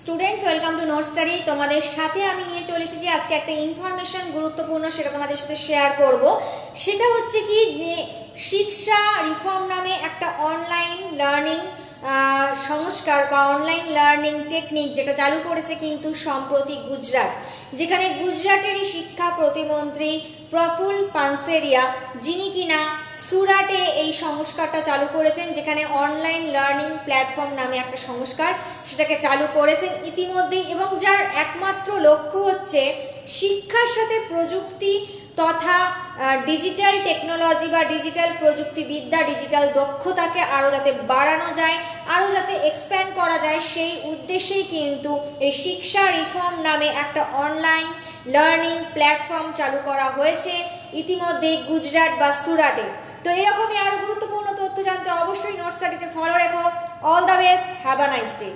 Students welcome to note study. তোমাদের সাথে আমি নিয়ে চলে এসেছি আজকে একটা ইনফরমেশন গুরুত্বপূর্ণ, সেটা তোমাদের সাথে শেয়ার করব। সেটা হচ্ছে কি, শিক্ষা রিফর্ম নামে একটা অনলাইন লার্নিং সংস্কার বা অনলাইন লার্নিং টেকনিক যেটা চালু করেছে কিন্তু সম্প্রতি গুজরাট, যেখানে গুজরাটেরই শিক্ষা প্রতিমন্ত্রী প্রফুল পানসেরিয়া, যিনি কিনা সুরাটে এই সংস্কারটা চালু করেছেন, যেখানে অনলাইন লার্নিং প্ল্যাটফর্ম নামে একটা সংস্কার সেটাকে চালু করেছেন ইতিমধ্যেই, এবং যার একমাত্র লক্ষ্য হচ্ছে শিক্ষার সাথে প্রযুক্তি তথা ডিজিটাল টেকনোলজি বা ডিজিটাল প্রযুক্তিবিদ্যা, ডিজিটাল দক্ষতাকে আরও যাতে বাড়ানো যায়, আরও যাতে এক্সপ্যান্ড করা যায়, সেই উদ্দেশ্যেই কিন্তু এই শিক্ষা রিফর্ম নামে একটা অনলাইন লার্নিং প্ল্যাটফর্ম চালু করা হয়েছে ইতিমধ্যেই গুজরাট বা সুরাটে। তো এরকমই আরও গুরুত্বপূর্ণ তথ্য জানতে অবশ্যই নোট স্টাডিতে ফলো রেখো। All the best, have a nice day.